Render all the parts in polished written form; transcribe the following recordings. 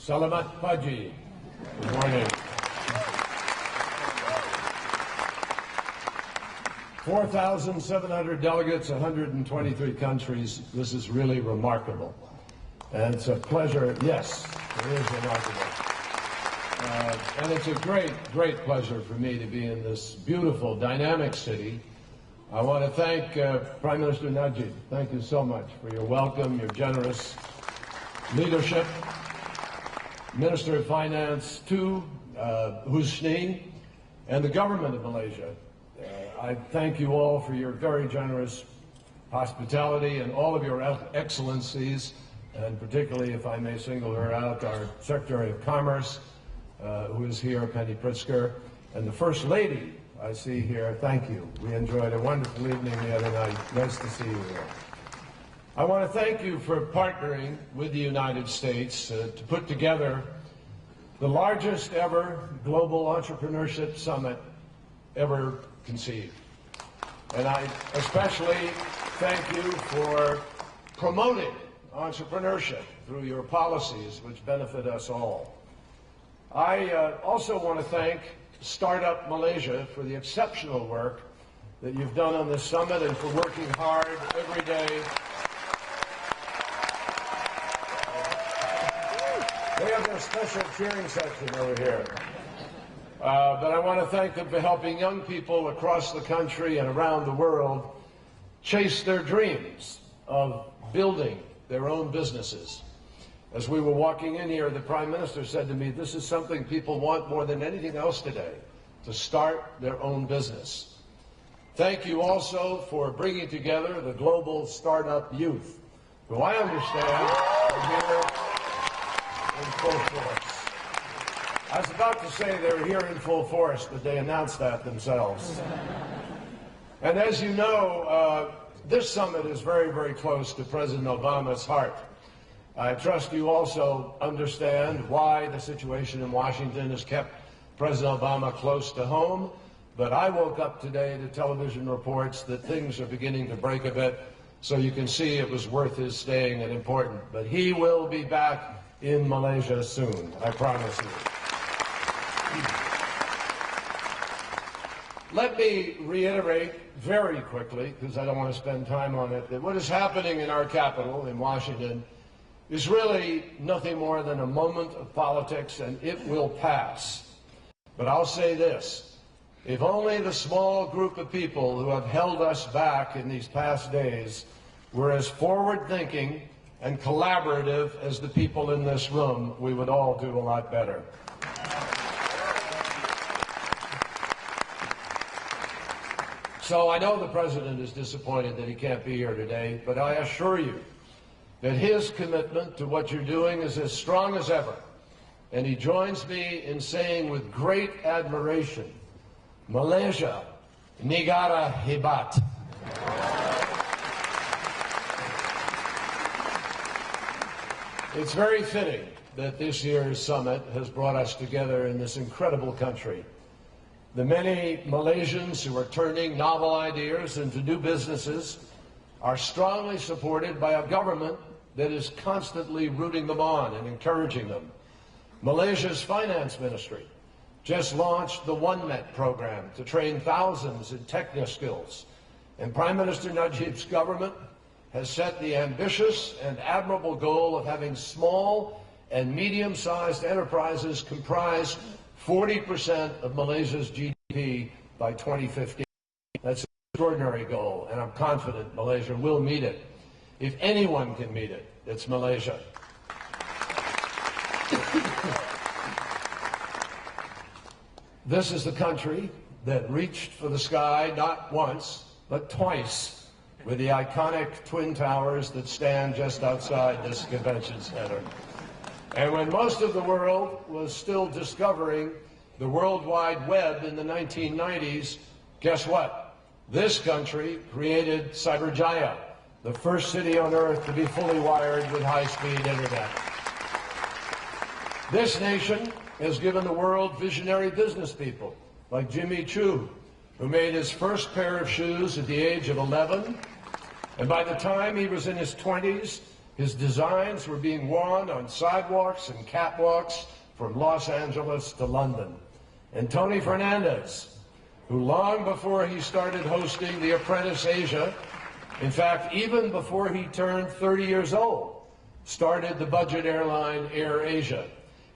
Salamat Pagi. Good morning. 4,700 delegates, 123 countries. This is really remarkable. And it's a pleasure. Yes, it is remarkable. And it's a great, great pleasure for me to be in this beautiful, dynamic city. I want to thank Prime Minister Najib. Thank you so much for your welcome, your generous leadership. Minister of Finance, too, Husni, and the government of Malaysia. I thank you all for your very generous hospitality and all of your excellencies, and particularly, if I may single her out, our Secretary of Commerce, who is here, Penny Pritzker, and the First Lady I see here. Thank you. We enjoyed a wonderful evening the other night. Nice to see you here. I want to thank you for partnering with the United States to put together the largest ever global entrepreneurship summit ever conceived. And I especially thank you for promoting entrepreneurship through your policies, which benefit us all. I also want to thank Startup Malaysia for the exceptional work that you've done on this summit and for working hard every day. They have their special cheering section over here. But I want to thank them for helping young people across the country and around the world chase their dreams of building their own businesses. As we were walking in here, the Prime Minister said to me, this is something people want more than anything else today, to start their own business. Thank you also for bringing together the global startup youth, who I understand are here in full force. I was about to say they were here in full force, but they announced that themselves. And as you know, this summit is very, very close to President Obama's heart. I trust you also understand why the situation in Washington has kept President Obama close to home. But I woke up today to television reports that things are beginning to break a bit, so you can see it was worth his staying and important. But he will be back in Malaysia soon, I promise you. Let me reiterate very quickly, because I don't want to spend time on it, that what is happening in our capital, in Washington, is really nothing more than a moment of politics, and it will pass. But I'll say this, if only the small group of people who have held us back in these past days were as forward-thinking and collaborative as the people in this room, we would all do a lot better. So I know the President is disappointed that he can't be here today, but I assure you that his commitment to what you're doing is as strong as ever. And he joins me in saying with great admiration, Malaysia, negara hebat. It's very fitting that this year's summit has brought us together in this incredible country. The many Malaysians who are turning novel ideas into new businesses are strongly supported by a government that is constantly rooting them on and encouraging them. Malaysia's finance ministry just launched the OneMet program to train thousands in techno skills. And Prime Minister Najib's government has set the ambitious and admirable goal of having small and medium-sized enterprises comprise 40% of Malaysia's GDP by 2015. That's an extraordinary goal, and I'm confident Malaysia will meet it. If anyone can meet it, it's Malaysia. This is the country that reached for the sky not once, but twice, with the iconic Twin Towers that stand just outside this convention center. And when most of the world was still discovering the World Wide Web in the 1990s, guess what? This country created Cyberjaya, the first city on Earth to be fully wired with high-speed internet. This nation has given the world visionary business people like Jimmy Choo, who made his first pair of shoes at the age of 11, and by the time he was in his 20s, His designs were being worn on sidewalks and catwalks from Los Angeles to London. And Tony Fernandez, who long before he started hosting The Apprentice Asia, in fact, even before he turned 30 years old, started the budget airline Air Asia.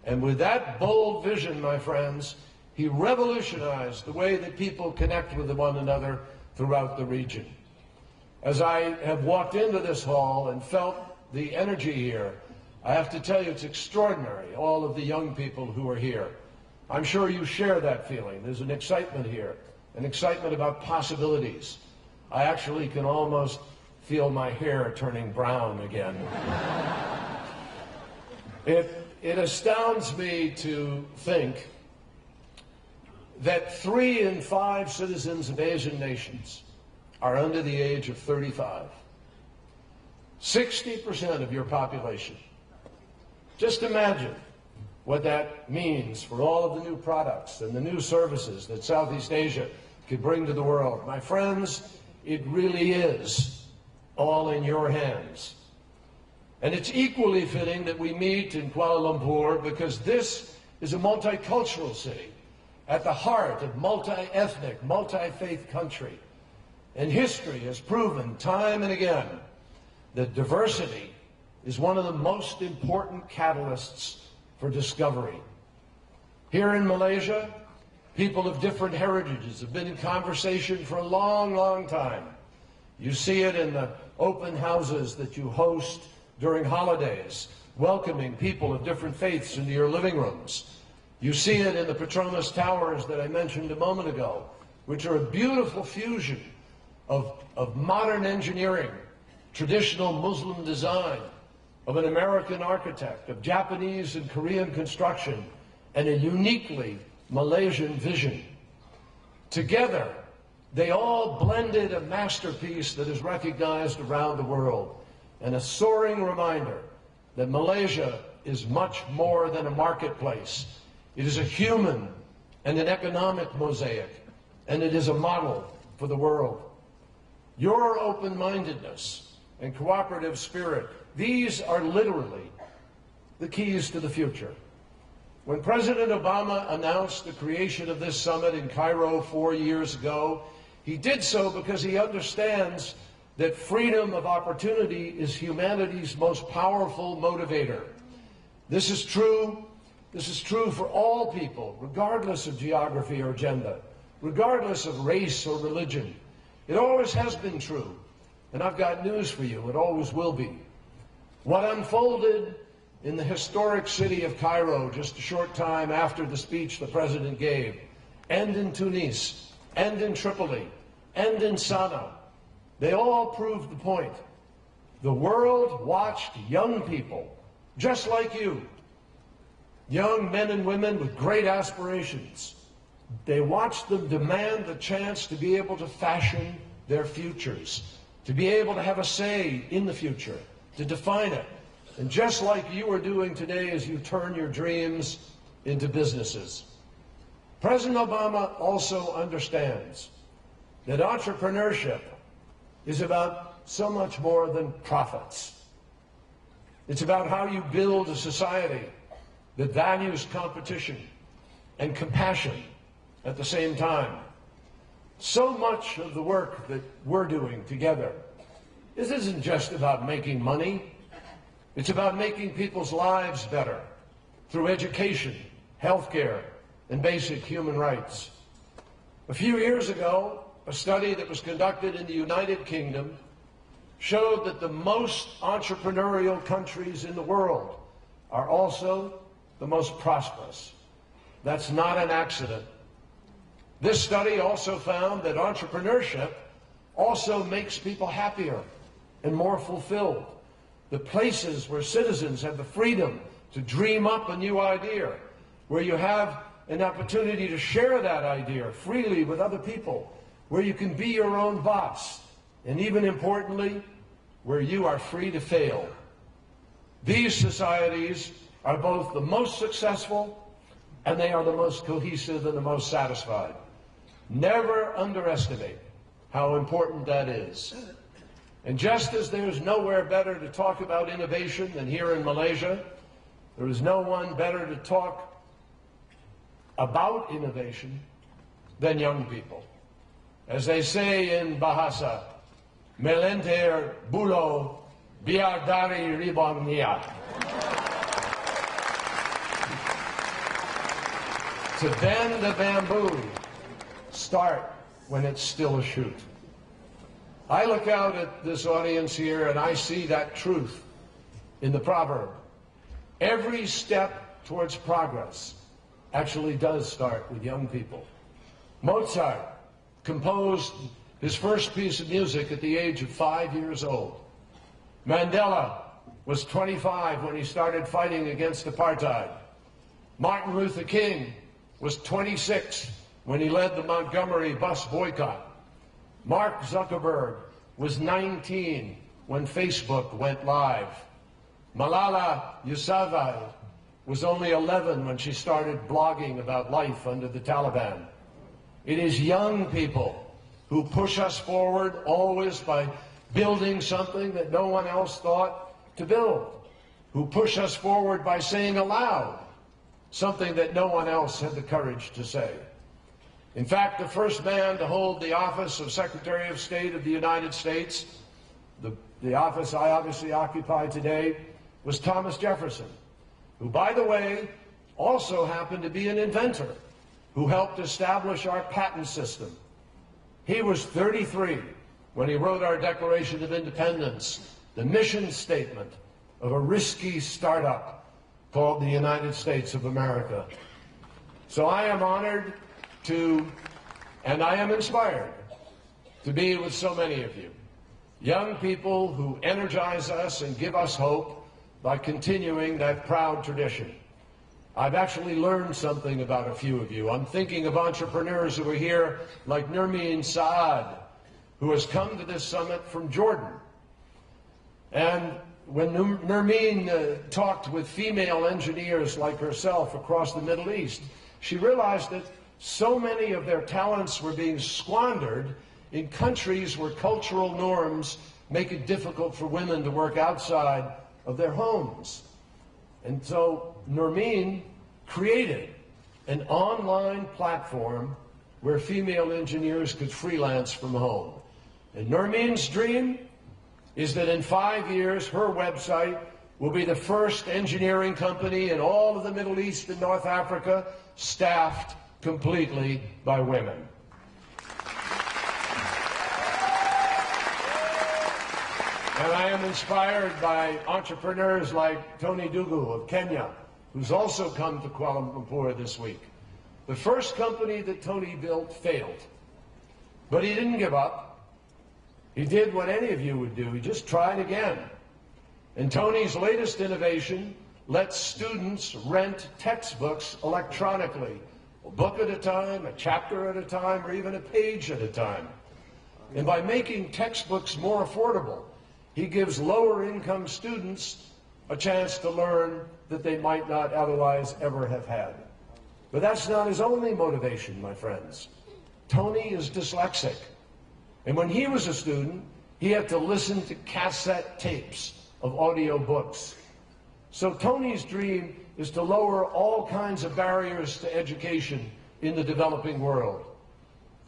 And with that bold vision, my friends, he revolutionized the way that people connect with one another throughout the region. As I have walked into this hall and felt the energy here, I have to tell you it's extraordinary, all of the young people who are here. I'm sure you share that feeling. There's an excitement here, an excitement about possibilities. I actually can almost feel my hair turning brown again. It astounds me to think that 3 in 5 citizens of Asian nations are under the age of 35. 60% of your population. Just imagine what that means for all of the new products and the new services that Southeast Asia could bring to the world. My friends, it really is all in your hands. And it's equally fitting that we meet in Kuala Lumpur because this is a multicultural city at the heart of multi-ethnic, multi-faith country. And history has proven time and again that diversity is one of the most important catalysts for discovery. Here in Malaysia, people of different heritages have been in conversation for a long, long time. You see it in the open houses that you host during holidays, welcoming people of different faiths into your living rooms. You see it in the Petronas Towers that I mentioned a moment ago, which are a beautiful fusion of modern engineering, traditional Muslim design, of an American architect, of Japanese and Korean construction, and a uniquely Malaysian vision. Together, they all blended a masterpiece that is recognized around the world, and a soaring reminder that Malaysia is much more than a marketplace. It is a human and an economic mosaic, and it is a model for the world. Your open-mindedness and cooperative spirit, these are literally the keys to the future. When President Obama announced the creation of this summit in Cairo 4 years ago, he did so because he understands that freedom of opportunity is humanity's most powerful motivator. This is true for all people, regardless of geography or gender, regardless of race or religion. It always has been true. And I've got news for you, it always will be. What unfolded in the historic city of Cairo just a short time after the speech the president gave, and in Tunis, and in Tripoli, and in Sana'a, they all proved the point. The world watched young people, just like you, young men and women with great aspirations. They watched them demand the chance to be able to fashion their futures, to be able to have a say in the future, to define it. And just like you are doing today as you turn your dreams into businesses. President Obama also understands that entrepreneurship is about so much more than profits. It's about how you build a society that values competition and compassion at the same time. So much of the work that we're doing together, this isn't just about making money. It's about making people's lives better through education, healthcare, and basic human rights. A few years ago, a study that was conducted in the United Kingdom showed that the most entrepreneurial countries in the world are also the most prosperous. That's not an accident. This study also found that entrepreneurship also makes people happier and more fulfilled. The places where citizens have the freedom to dream up a new idea, where you have an opportunity to share that idea freely with other people, where you can be your own boss, and even importantly, where you are free to fail. These societies are both the most successful and they are the most cohesive and the most satisfied. Never underestimate how important that is. And just as there's nowhere better to talk about innovation than here in Malaysia, there is no one better to talk about innovation than young people. As they say in Bahasa, melenter bulo biar dari ribang nia. To bend the bamboo, start when it's still a shoot. I look out at this audience here and I see that truth in the proverb. Every step towards progress actually does start with young people. Mozart composed his first piece of music at the age of 5 years old. Mandela was 25 when he started fighting against apartheid. Martin Luther King was 26 when he led the Montgomery bus boycott. Mark Zuckerberg was 19 when Facebook went live. Malala Yousafzai was only 11 when she started blogging about life under the Taliban. It is young people who push us forward always by building something that no one else thought to build, who push us forward by saying aloud something that no one else had the courage to say. In fact, the first man to hold the office of Secretary of State of the United States, the office I obviously occupy today, was Thomas Jefferson, who, by the way, also happened to be an inventor who helped establish our patent system. He was 33 when he wrote our Declaration of Independence, the mission statement of a risky startup called the United States of America. So I am honored to, and I am inspired to be with so many of you, young people who energize us and give us hope by continuing that proud tradition. I've actually learned something about a few of you. I'm thinking of entrepreneurs who are here, like Nermeen Saad, who has come to this summit from Jordan. And when Nermeen talked with female engineers like herself across the Middle East, she realized that so many of their talents were being squandered in countries where cultural norms make it difficult for women to work outside of their homes. And so Nermeen created an online platform where female engineers could freelance from home. And Nermeen's dream is that in 5 years, her website will be the first engineering company in all of the Middle East and North Africa staffed completely by women. And I am inspired by entrepreneurs like Tony Dugu of Kenya, who's also come to Kuala Lumpur this week. The first company that Tony built failed, but he didn't give up. He did what any of you would do. He just tried again. And Tony's latest innovation lets students rent textbooks electronically, a book at a time, a chapter at a time, or even a page at a time. And by making textbooks more affordable, he gives lower-income students a chance to learn that they might not otherwise ever have had. But that's not his only motivation, my friends. Tony is dyslexic. And when he was a student, he had to listen to cassette tapes of audio books. So Tony's dream is to lower all kinds of barriers to education in the developing world.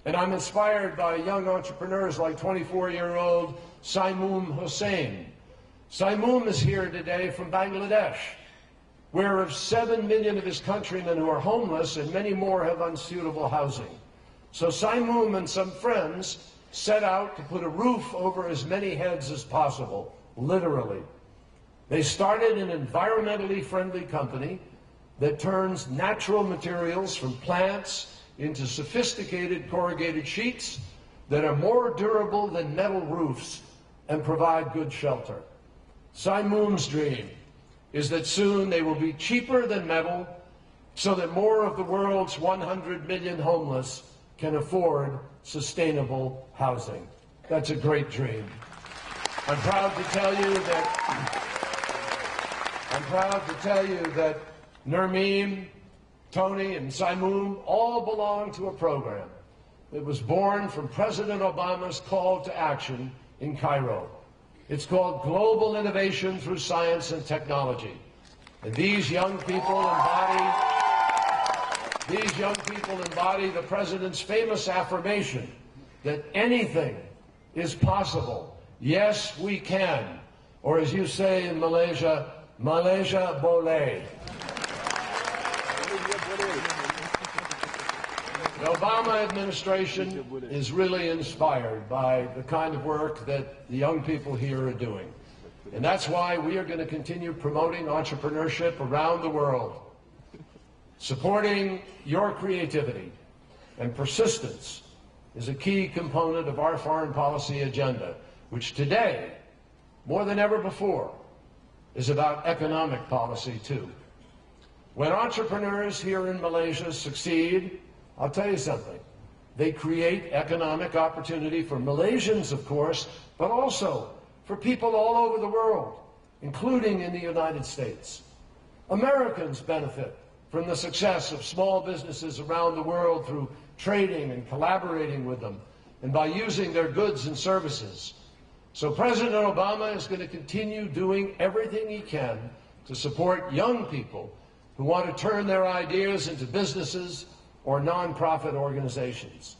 And I'm inspired by young entrepreneurs like 24-year-old Saimoom Hussain. Saimoom is here today from Bangladesh, where of 7 million of his countrymen who are homeless and many more have unsuitable housing. So Saimoom and some friends set out to put a roof over as many heads as possible, literally. They started an environmentally friendly company that turns natural materials from plants into sophisticated corrugated sheets that are more durable than metal roofs and provide good shelter. Saimoom's dream is that soon they will be cheaper than metal so that more of the world's 100 million homeless can afford sustainable housing. That's a great dream. I'm proud to tell you that Nermeen, Tony, and Saimoom all belong to a program that was born from President Obama's call to action in Cairo. It's called Global Innovation Through Science and Technology. And these young people embody the President's famous affirmation that anything is possible. Yes, we can. Or as you say in Malaysia, Malaysia boleh. The Obama administration is really inspired by the kind of work that the young people here are doing. And that's why we are going to continue promoting entrepreneurship around the world, supporting your creativity and persistence is a key component of our foreign policy agenda, which today, more than ever before, is about economic policy too. When entrepreneurs here in Malaysia succeed, I'll tell you something, they create economic opportunity for Malaysians, of course, but also for people all over the world, including in the United States. Americans benefit from the success of small businesses around the world through trading and collaborating with them, and by using their goods and services. So President Obama is going to continue doing everything he can to support young people who want to turn their ideas into businesses or nonprofit organizations.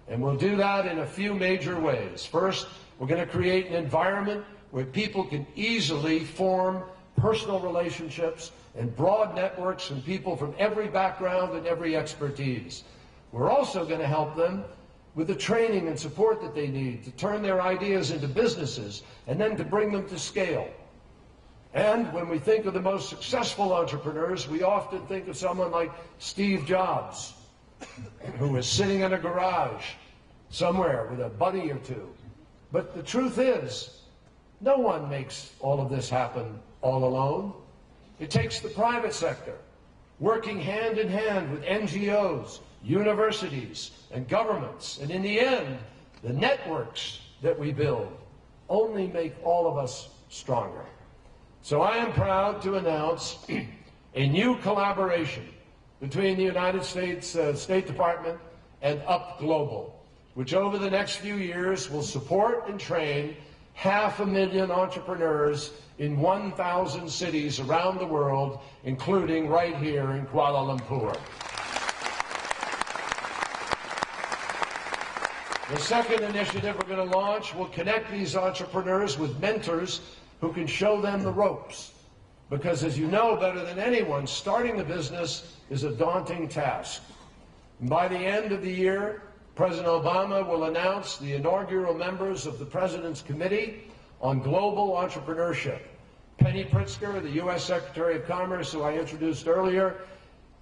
And we'll do that in a few major ways. First, we're going to create an environment where people can easily form personal relationships and broad networks from people from every background and every expertise. We're also going to help them with the training and support that they need to turn their ideas into businesses and then to bring them to scale. And when we think of the most successful entrepreneurs, we often think of someone like Steve Jobs, who was sitting in a garage somewhere with a buddy or two. But the truth is, no one makes all of this happen all alone. It takes the private sector, working hand in hand with NGOs, universities, and governments. And in the end, the networks that we build only make all of us stronger. So I am proud to announce a new collaboration between the United States State Department and Up Global, which over the next few years will support and train 500,000 entrepreneurs in 1,000 cities around the world, including right here in Kuala Lumpur. The second initiative we're going to launch will connect these entrepreneurs with mentors who can show them the ropes. Because as you know better than anyone, starting a business is a daunting task. And by the end of the year, President Obama will announce the inaugural members of the President's Committee on Global Entrepreneurship. Penny Pritzker, the U.S. Secretary of Commerce, who I introduced earlier,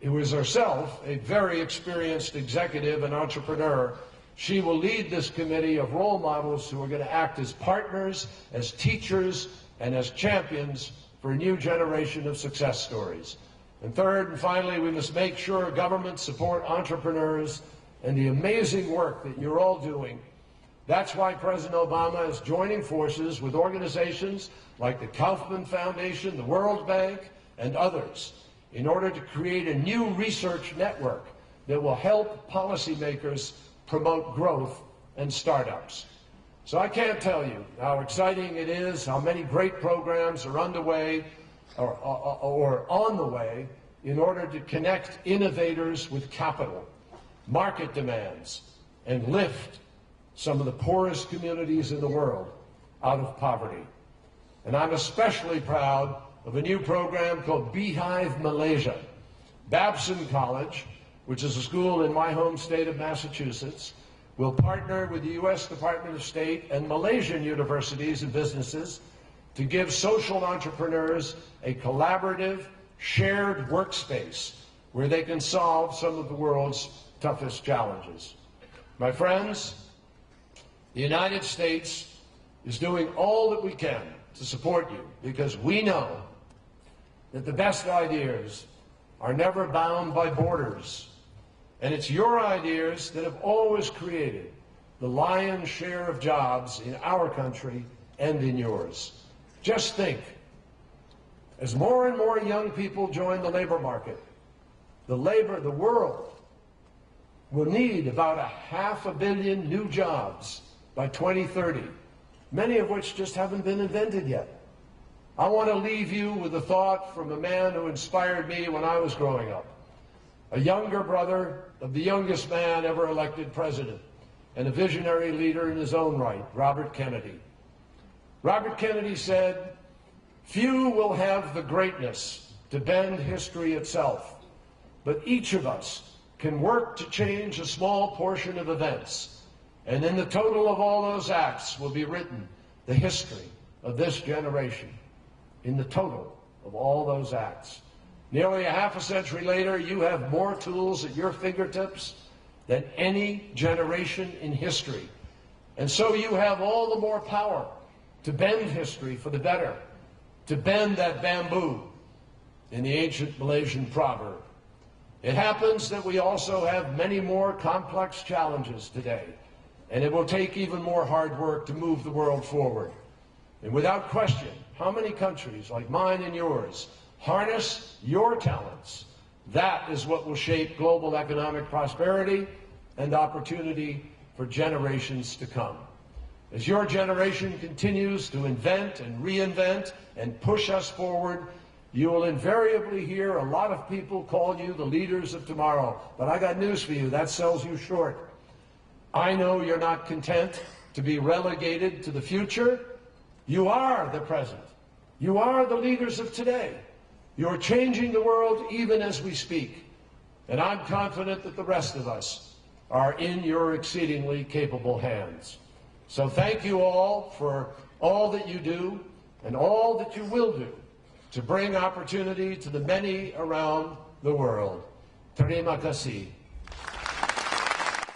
who is herself a very experienced executive and entrepreneur. She will lead this committee of role models who are going to act as partners, as teachers, and as champions for a new generation of success stories. And third and finally, we must make sure governments support entrepreneurs and the amazing work that you're all doing. That's why President Obama is joining forces with organizations like the Kaufman Foundation, the World Bank, and others in order to create a new research network that will help policymakers promote growth and startups. So I can't tell you how exciting it is, how many great programs are underway or on the way in order to connect innovators with capital, market demands, and lift some of the poorest communities in the world out of poverty. And I'm especially proud of a new program called Beehive Malaysia. Babson College, which is a school in my home state of Massachusetts, will partner with the U.S. Department of State and Malaysian universities and businesses to give social entrepreneurs a collaborative, shared workspace where they can solve some of the world's toughest challenges. My friends, the United States is doing all that we can to support you because we know that the best ideas are never bound by borders. And it's your ideas that have always created the lion's share of jobs in our country and in yours. Just think, as more and more young people join the labor market, the world will need about 500 million new jobs by 2030. many of which just haven't been invented yet. I want to leave you with a thought from a man who inspired me when I was growing up, a younger brother of the youngest man ever elected president, and a visionary leader in his own right, Robert Kennedy. Robert Kennedy said, "Few will have the greatness to bend history itself, but each of us can work to change a small portion of events, and in the total of all those acts will be written the history of this generation." In the total of all those acts. Nearly a half a century later, you have more tools at your fingertips than any generation in history. And so you have all the more power to bend history for the better, to bend that bamboo in the ancient Malaysian proverb. It happens that we also have many more complex challenges today, and it will take even more hard work to move the world forward. And without question, how many countries like mine and yours harness your talents? That is what will shape global economic prosperity and opportunity for generations to come. As your generation continues to invent and reinvent and push us forward, you will invariably hear a lot of people call you the leaders of tomorrow. But I got news for you, that sells you short. I know you're not content to be relegated to the future. You are the present. You are the leaders of today. You're changing the world even as we speak. And I'm confident that the rest of us are in your exceedingly capable hands. So thank you all for all that you do and all that you will do to bring opportunity to the many around the world. Terima kasih.